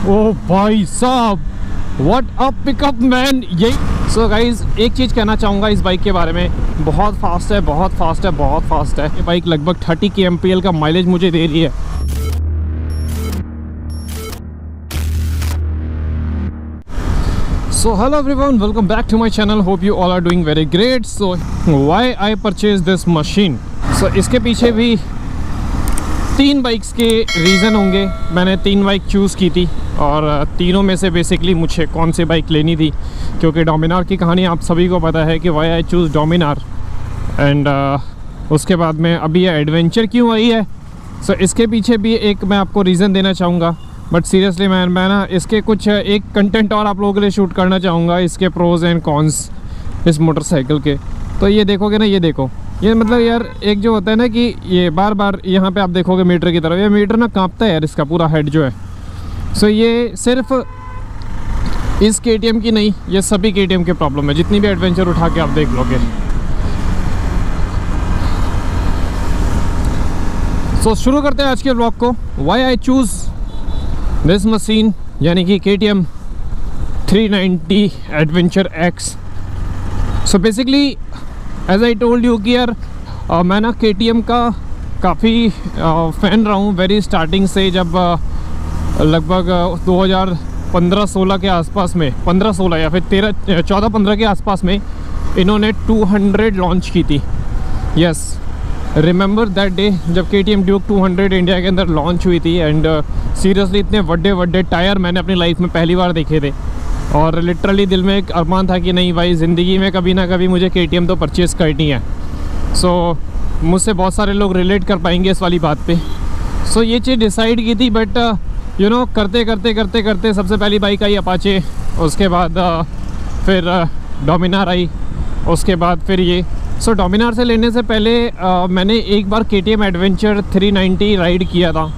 ओ भाई साहब, what a pickup man. यही सो गाइज, एक चीज़ कहना चाहूँगा इस बाइक के बारे में, बहुत फास्ट है, बहुत फास्ट है, बहुत फास्ट है। ये बाइक लगभग 30 kmpl का माइलेज मुझे दे रही है। So hello everyone, welcome back to my channel. Hope you all are doing very great. So why I purchased this machine? So इसके पीछे भी 3 बाइक्स के रीज़न होंगे। मैंने 3 बाइक चूज़ की थी और तीनों में से बेसिकली मुझे कौन सी बाइक लेनी थी, क्योंकि डोमिनार की कहानी आप सभी को पता है कि why I choose Dominar. And उसके बाद में अभी ये एडवेंचर क्यों आई है, सो इसके पीछे भी एक मैं आपको रीज़न देना चाहूँगा। बट सीरियसली मैं ना इसके कुछ एक कंटेंट और आप लोगों के लिए शूट करना चाहूँगा, इसके प्रोज एंड कॉन्स इस मोटरसाइकिल के। तो ये देखोगे ना, ये देखो, ये मतलब यार एक जो होता है ना कि ये बार बार यहाँ पे आप देखोगे मीटर की तरफ, ये मीटर ना कांपता है यार, इसका पूरा हेड जो है। सो ये सिर्फ इस KTM की नहीं, ये सभी KTM के प्रॉब्लम है। जितनी भी एडवेंचर उठा के आप देख लोगे। सो शुरू करते हैं आज के ब्लॉग को। Why I choose this machine, यानी कि KTM 390 adventure X। So basically as I told you कि यार मैं ना KTM का काफ़ी फ़ैन रहा हूँ वेरी स्टार्टिंग से। जब लगभग 2015-16 के आसपास में, 15-16 या फिर 14-15 के आसपास में इन्होंने 200 लॉन्च की थी। यस, रिमेंबर दैट डे जब KTM ड्यूक 200 इंडिया के अंदर लॉन्च हुई थी। एंड सीरियसली इतने बड़े टायर मैंने अपनी लाइफ में पहली बार देखे थे। और लिटरली दिल में एक अरमान था कि नहीं भाई, ज़िंदगी में कभी ना कभी मुझे KTM तो परचेज़ करनी है। सो मुझसे बहुत सारे लोग रिलेट कर पाएंगे इस वाली बात पे। सो ये चीज़ डिसाइड की थी, बट यू नो करते सबसे पहली बाइक आई अपाचे, उसके बाद फिर डोमिनार आई, उसके बाद फिर ये। सो डोमिनार से लेने से पहले मैंने एक बार KTM एडवेंचर 390 राइड किया था।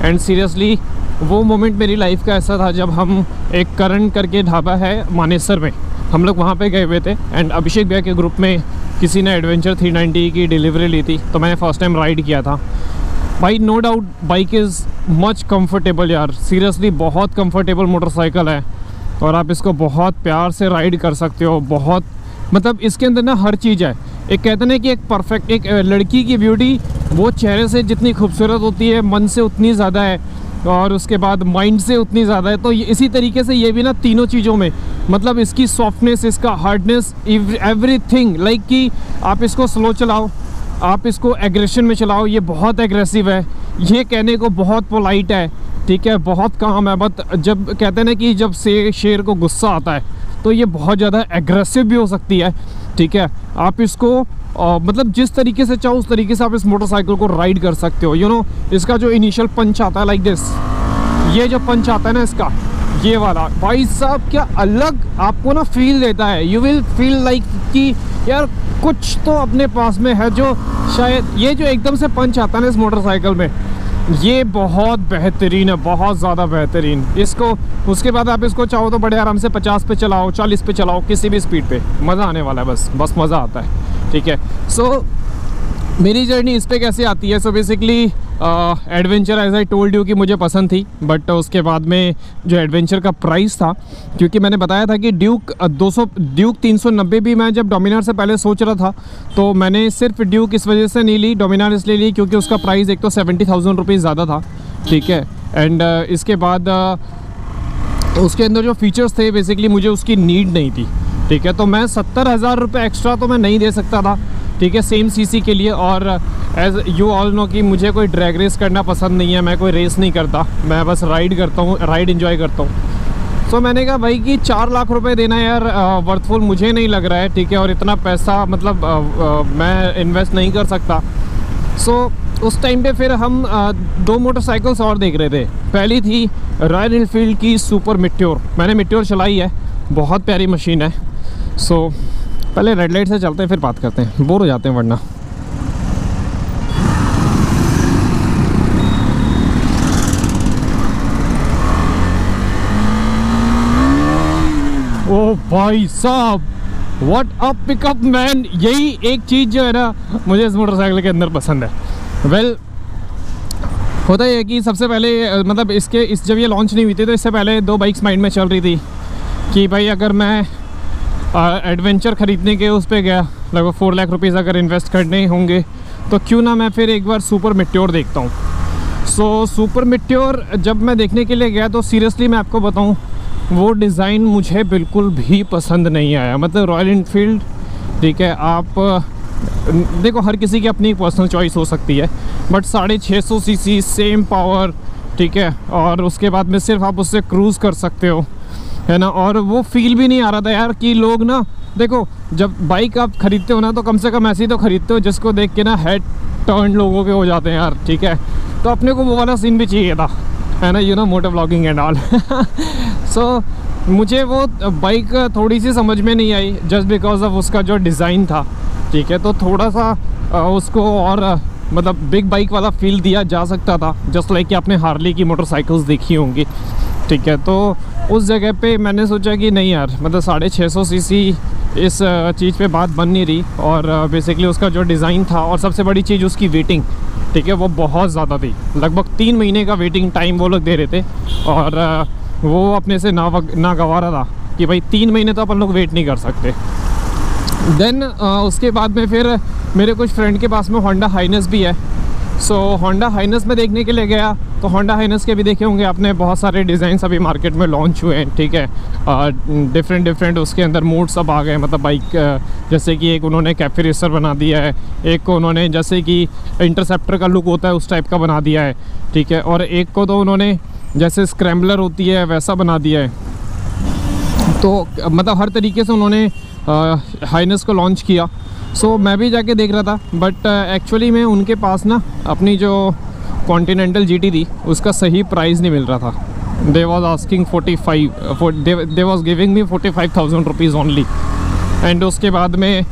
एंड सीरियसली वो मोमेंट मेरी लाइफ का ऐसा था जब हम एक करण करके ढाबा है मानेसर में, हम लोग वहाँ पे गए हुए थे। एंड अभिषेक भैया के ग्रुप में किसी ने एडवेंचर 390 की डिलीवरी ली थी, तो मैंने फर्स्ट टाइम राइड किया था। भाई no doubt bike is much comfortable यार, सीरियसली बहुत कंफर्टेबल मोटरसाइकिल है। और आप इसको बहुत प्यार से राइड कर सकते हो। बहुत मतलब इसके अंदर ना हर चीज़ है। एक कहते हैं कि एक परफेक्ट, एक लड़की की ब्यूटी वो चेहरे से जितनी खूबसूरत होती है, मन से उतनी ज़्यादा है, और उसके बाद माइंड से उतनी ज़्यादा है। तो इसी तरीके से ये भी ना तीनों चीज़ों में, मतलब इसकी सॉफ्टनेस, इसका हार्डनेस, एवरीथिंग। लाइक कि आप इसको स्लो चलाओ, आप इसको एग्रेशन में चलाओ, ये बहुत एग्रेसिव है। ये कहने को बहुत पोलाइट है, ठीक है, बहुत काम है। बट जब कहते हैं ना कि जब से शेर को गुस्सा आता है तो ये बहुत ज़्यादा एग्रेसिव भी हो सकती है, ठीक है। आप इसको मतलब जिस तरीके से चाहो उस तरीके से आप इस मोटरसाइकिल को राइड कर सकते हो। यू नो इसका जो इनिशियल पंच आता है लाइक दिस, ये जो पंच आता है ना इसका, ये वाला भाई साहब क्या अलग आपको ना फील देता है। यू विल फील लाइक कि यार कुछ तो अपने पास में है, जो शायद ये जो एकदम से पंच आता है ना इस मोटरसाइकिल में, ये बहुत बेहतरीन है, बहुत ज़्यादा बेहतरीन। इसको उसके बाद आप इसको चाहो तो बड़े आराम से 50 पे चलाओ, 40 पे चलाओ, किसी भी स्पीड पे मज़ा आने वाला है। बस मज़ा आता है, ठीक है। सो मेरी जर्नी इस पे कैसे आती है। So basically adventure as I told you कि मुझे पसंद थी, बट उसके बाद में जो एडवेंचर का प्राइस था, क्योंकि मैंने बताया था कि ड्यूक 390 भी मैं जब डोमिनार से पहले सोच रहा था, तो मैंने सिर्फ ड्यूक इस वजह से नहीं ली, डोमिनार इसलिए ली क्योंकि उसका प्राइस एक तो 70,000 रुपीज़ ज़्यादा था, ठीक है। एंड इसके बाद उसके अंदर जो फीचर्स थे बेसिकली मुझे उसकी नीड नहीं थी, ठीक है। तो मैं 70,000 रुपये एक्स्ट्रा तो मैं नहीं दे सकता था, ठीक है, सेम CC के लिए। और एज यू ऑल नो कि मुझे कोई ड्रैग रेस करना पसंद नहीं है, मैं कोई रेस नहीं करता, मैं बस राइड करता हूँ, राइड एंजॉय करता हूँ। सो मैंने कहा भाई कि 4 लाख रुपए देना यार वर्थफुल मुझे नहीं लग रहा है, ठीक है, और इतना पैसा मतलब मैं इन्वेस्ट नहीं कर सकता। सो उस टाइम पे फिर हम 2 मोटरसाइकिल्स और देख रहे थे। पहली थी रॉयल एनफील्ड की सुपर मिट्योर, मैंने मिट्योर चलाई है, बहुत प्यारी मशीन है। सो पहले रेड लाइट से चलते हैं फिर बात करते हैं, बोर हो जाते हैं वरना। ओ भाई साहब, व्हाट अ पिकअप मैन। यही एक चीज़ जो है ना मुझे इस मोटरसाइकिल के अंदर पसंद है। वेल होता ही है कि सबसे पहले मतलब जब ये लॉन्च नहीं हुई थी तो इससे पहले 2 बाइक्स माइंड में चल रही थी कि भाई अगर मैं एडवेंचर ख़रीदने के उस पे गया, लगभग 4 लाख रुपीज़ अगर इन्वेस्ट करने होंगे तो क्यों ना मैं फिर एक बार सुपर मेट्योर देखता हूँ। सो सुपर मेट्योर जब मैं देखने के लिए गया तो सीरियसली मैं आपको बताऊँ, वो डिज़ाइन मुझे बिल्कुल भी पसंद नहीं आया। मतलब रॉयल इनफील्ड, ठीक है, आप देखो हर किसी की अपनी पर्सनल चॉइस हो सकती है, बट 650 सीसी सेम पावर, ठीक है, और उसके बाद में सिर्फ आप उससे क्रूज़ कर सकते हो, है ना। और वो फील भी नहीं आ रहा था यार कि लोग ना, देखो जब बाइक आप ख़रीदते हो ना तो कम से कम ऐसी तो ख़रीदते हो जिसको देख के ना हेड टर्न लोगों के हो जाते हैं यार, ठीक है। तो अपने को वो वाला सीन भी चाहिए था, है ना, you know, motor vlogging and all. So मुझे वो बाइक थोड़ी सी समझ में नहीं आई जस्ट बिकॉज ऑफ उसका जो डिज़ाइन था, ठीक है। तो थोड़ा सा उसको और मतलब बिग बाइक वाला फील दिया जा सकता था, जस्ट लाइक कि आपने हार्ली की मोटरसाइकिल्स देखी होंगी, ठीक है। तो उस जगह पे मैंने सोचा कि नहीं यार, मतलब 650 सीसी इस चीज़ पे बात बन नहीं रही। और बेसिकली उसका जो डिज़ाइन था और सबसे बड़ी चीज़ उसकी वेटिंग, ठीक है, वो बहुत ज़्यादा थी। लगभग 3 महीने का वेटिंग टाइम वो लोग दे रहे थे और वो अपने से ना गवारा था कि भाई 3 महीने तो अपन लोग वेट नहीं कर सकते। देन उसके बाद में फिर मेरे कुछ फ्रेंड के पास में होंडा हाइनस भी है। सो होंडा हाइनस में देखने के लिए गया तो होंडा हाइनस के भी देखे होंगे आपने, बहुत सारे डिज़ाइंस अभी मार्केट में लॉन्च हुए हैं, ठीक है। डिफरेंट उसके अंदर मोड्स सब आ गए, मतलब बाइक जैसे कि एक उन्होंने कैफे रेसर बना दिया है, एक को उन्होंने जैसे कि इंटरसेप्टर का लुक होता है उस टाइप का बना दिया है, ठीक है, और एक को तो उन्होंने जैसे स्क्रैम्बलर होती है वैसा बना दिया है। तो मतलब हर तरीके से उन्होंने हाइनस को लॉन्च किया। सो मैं भी जाके देख रहा था, बट एक्चुअली में उनके पास ना अपनी जो कॉन्टिनेंटल जीटी थी उसका सही प्राइस नहीं मिल रहा था। They was asking 45, they was giving me 45,000 rupees only. And उसके बाद में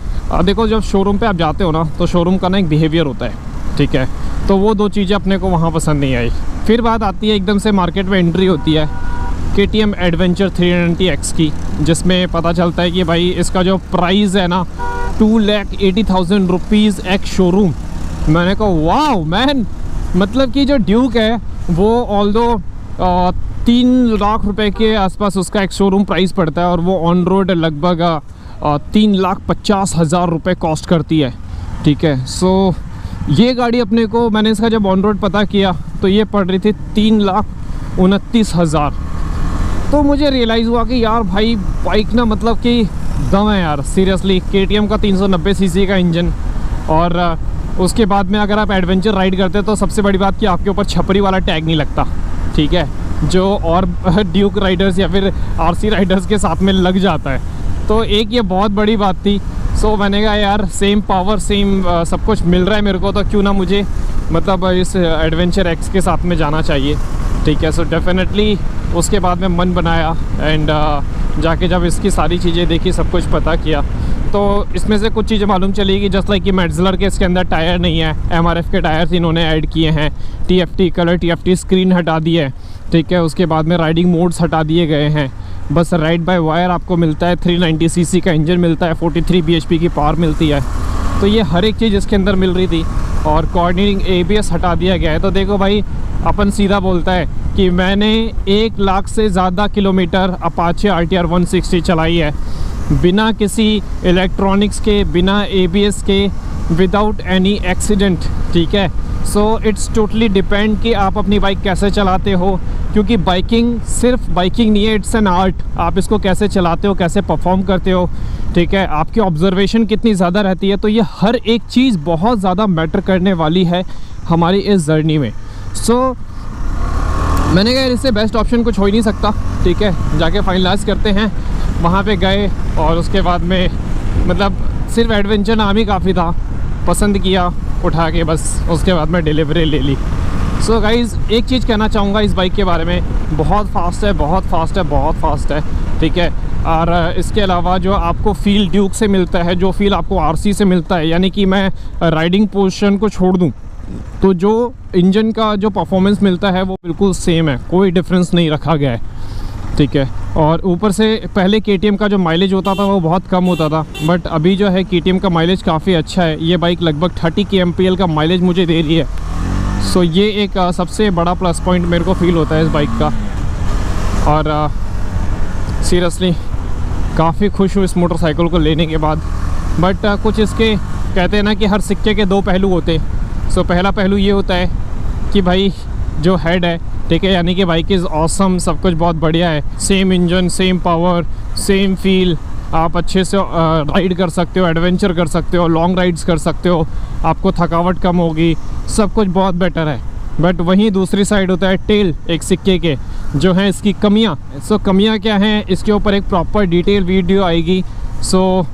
देखो जब शोरूम पे आप जाते हो ना तो शोरूम का ना एक बिहेवियर होता है, ठीक है। तो वो 2 चीज़ें अपने को वहाँ पसंद नहीं आई। फिर बात आती है एकदम से मार्केट में एंट्री होती है KTM एडवेंचर 390X की, जिसमें पता चलता है कि भाई इसका जो प्राइस है ना 2,80,000 रुपीज़ एक्स शोरूम। मैंने कहा वाओ मैन, मतलब कि जो ड्यूक है वो ऑल्दो 3 लाख रुपए के आसपास उसका एक्स शोरूम प्राइस पड़ता है और वो ऑन रोड लगभग 3,50,000 रुपये कॉस्ट करती है, ठीक है। सो ये गाड़ी अपने को, मैंने इसका जब ऑन रोड पता किया तो ये पड़ रही थी 3,29,000। तो मुझे रियलाइज़ हुआ कि यार भाई बाइक ना मतलब कि दम है यार, सीरियसली। KTM का 390 सीसी का इंजन, और उसके बाद में अगर आप एडवेंचर राइड करते हैं तो सबसे बड़ी बात कि आपके ऊपर छपरी वाला टैग नहीं लगता, ठीक है, जो और ड्यूक राइडर्स या फिर RC राइडर्स के साथ में लग जाता है। तो एक ये बहुत बड़ी बात थी। सो मैंने कहा यार सेम पावर सेम सब कुछ मिल रहा है मेरे को, तो क्यों ना मुझे मतलब इस एडवेंचर एक्स के साथ में जाना चाहिए, ठीक है। सो डेफिनेटली उसके बाद में मन बनाया एंड जाके जब इसकी सारी चीज़ें देखी, सब कुछ पता किया, तो इसमें से कुछ चीज़ें मालूम चली कि जस्ट लाइक कि मैट्ज़लर के इसके अंदर टायर नहीं है, MRF के टायर्स इन्होंने ऐड किए हैं, TFT कलर TFT स्क्रीन हटा दी है, ठीक है। उसके बाद में राइडिंग मोड्स हटा दिए गए हैं, बस राइड बाय वायर आपको मिलता है। 390 सीसी का इंजन मिलता है, 43 bhp की पावर मिलती है। तो ये हर एक चीज़ इसके अंदर मिल रही थी और कोऑर्डिनेटिंग ABS हटा दिया गया है। तो देखो भाई, अपन सीधा बोलता है कि मैंने 1 लाख से ज़्यादा किलोमीटर अपाचे RTR 160 चलाई है, बिना किसी इलेक्ट्रॉनिक्स के, बिना ABS के, विदाउट एनी एक्सीडेंट, ठीक है। सो इट्स टोटली डिपेंड कि आप अपनी बाइक कैसे चलाते हो, क्योंकि बाइकिंग सिर्फ बाइकिंग नहीं है, इट्स एन आर्ट। आप इसको कैसे चलाते हो, कैसे परफॉर्म करते हो, ठीक है, आपकी ऑब्जर्वेशन कितनी ज़्यादा रहती है। तो ये हर एक चीज़ बहुत ज़्यादा मैटर करने वाली है हमारी इस जर्नी में। सो मैंने कहा इससे बेस्ट ऑप्शन कुछ हो ही नहीं सकता, ठीक है। जाके फाइनलाइज करते हैं। वहाँ पे गए और उसके बाद में मतलब सिर्फ एडवेंचर नाम ही काफ़ी था, पसंद किया, उठा के बस उसके बाद में डिलीवरी ले ली। सो गाइज़, एक चीज़ कहना चाहूँगा इस बाइक के बारे में, बहुत फास्ट है, बहुत फास्ट है, बहुत फास्ट है, ठीक है। और इसके अलावा जो आपको फील ड्यूक से मिलता है, जो फील आपको RC से मिलता है, यानी कि मैं राइडिंग पोजीशन को छोड़ दूँ तो जो इंजन का जो परफॉर्मेंस मिलता है वो बिल्कुल सेम है, कोई डिफरेंस नहीं रखा गया है, ठीक है। और ऊपर से पहले KTM का जो माइलेज होता था वो बहुत कम होता था, बट अभी जो है KTM का माइलेज काफ़ी अच्छा है। ये बाइक लगभग 30 kmpl का माइलेज मुझे दे रही है, सो ये एक सबसे बड़ा प्लस पॉइंट मेरे को फील होता है इस बाइक का। और सीरियसली काफ़ी खुश हूँ इस मोटरसाइकिल को लेने के बाद। बट कुछ इसके कहते हैं ना कि हर सिक्के के दो पहलू होते हैं। सो पहला पहलू ये होता है कि भाई जो हेड है, ठीक है, यानी कि बाइक इज़ ऑसम, सब कुछ बहुत बढ़िया है, same engine, same power, same feel, आप अच्छे से राइड कर सकते हो, एडवेंचर कर सकते हो, लॉन्ग राइड्स कर सकते हो, आपको थकावट कम होगी, सब कुछ बहुत बेटर है। बट वहीं दूसरी साइड होता है टेल एक सिक्के के, जो हैं इसकी कमियां। सो कमियां क्या हैं, इसके ऊपर एक प्रॉपर डिटेल वीडियो आएगी। सो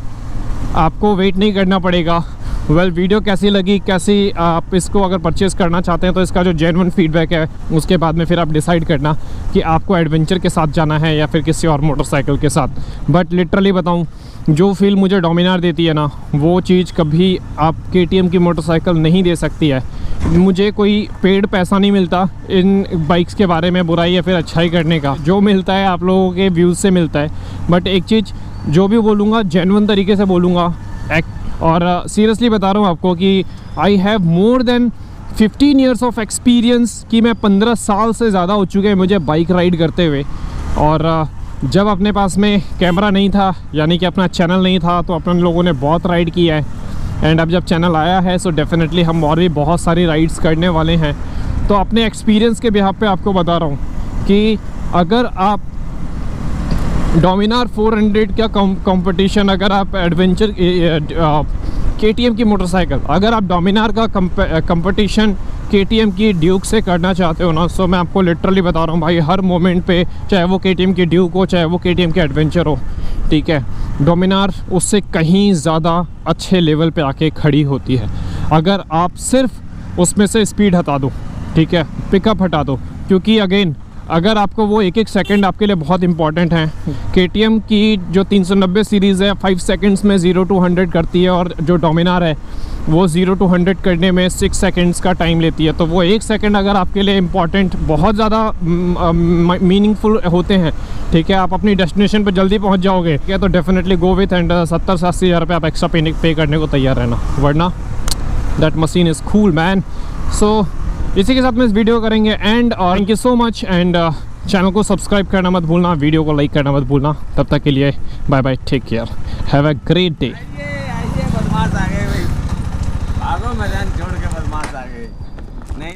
आपको वेट नहीं करना पड़ेगा। वीडियो कैसी लगी, कैसी आप इसको अगर परचेज़ करना चाहते हैं तो इसका जो जेन्युइन फीडबैक है उसके बाद में फिर आप डिसाइड करना कि आपको एडवेंचर के साथ जाना है या फिर किसी और मोटरसाइकिल के साथ। बट लिटरली बताऊं, जो फील मुझे डोमिनार देती है ना, वो चीज़ कभी आप KTM की मोटरसाइकिल नहीं दे सकती है। मुझे कोई पेड पैसा नहीं मिलता इन बाइक्स के बारे में बुराई या फिर अच्छाई करने का, जो मिलता है आप लोगों के व्यूज़ से मिलता है। बट एक चीज़ जो भी बोलूँगा जेन्युइन तरीके से बोलूँगा। और सीरियसली बता रहा हूँ आपको कि I have more than 15 years of experience, कि मैं 15 साल से ज़्यादा हो चुके हैं मुझे बाइक राइड करते हुए। और जब अपने पास में कैमरा नहीं था, यानी कि अपना चैनल नहीं था, तो अपन लोगों ने बहुत राइड किया है। एंड अब जब चैनल आया है सो डेफिनेटली हम और भी बहुत सारी राइड्स करने वाले हैं। तो अपने एक्सपीरियंस के बिहाफ पे आपको बता रहा हूँ कि अगर आप डोमिनार 400 का कंपटीशन, अगर आप एडवेंचर KTM की मोटरसाइकिल, अगर आप डोमिनार का कंपटीशन KTM की ड्यूक से करना चाहते हो ना, सो मैं आपको लिटरली बता रहा हूँ भाई, हर मोमेंट पे, चाहे वो KTM की ड्यूक हो, चाहे वो KTM की एडवेंचर हो, ठीक है, डोमिनार उससे कहीं ज़्यादा अच्छे लेवल पे आके खड़ी होती है। अगर आप सिर्फ उसमें से स्पीड हटा दो, ठीक है, पिकअप हटा दो, क्योंकि अगेन अगर आपको वो एक सेकंड आपके लिए बहुत इंपॉर्टेंट है। KTM की जो 390 सीरीज़ है 5 सेकंड्स में 0 to 100 करती है, और जो डोमिनार है वो 0 to 100 करने में 6 सेकंड्स का टाइम लेती है। तो वो एक सेकंड अगर आपके लिए इम्पॉर्टेंट, बहुत ज़्यादा मीनिंगफुल होते हैं, ठीक है, आप अपनी डेस्टिनेशन पर जल्दी पहुँच जाओगे, ठीक है, तो डेफिनेटली गो विथ। एंड 70 से 80 हज़ार रुपये आप एक्स्ट्रा पे करने को तैयार रहना, वरना that machine is cool man. So इसी के साथ में इस वीडियो करेंगे and thank you so much. And channel को सब्सक्राइब करना मत भूलना, वीडियो को लाइक करना मत भूलना। तब तक के लिए bye bye, take care, have a great day.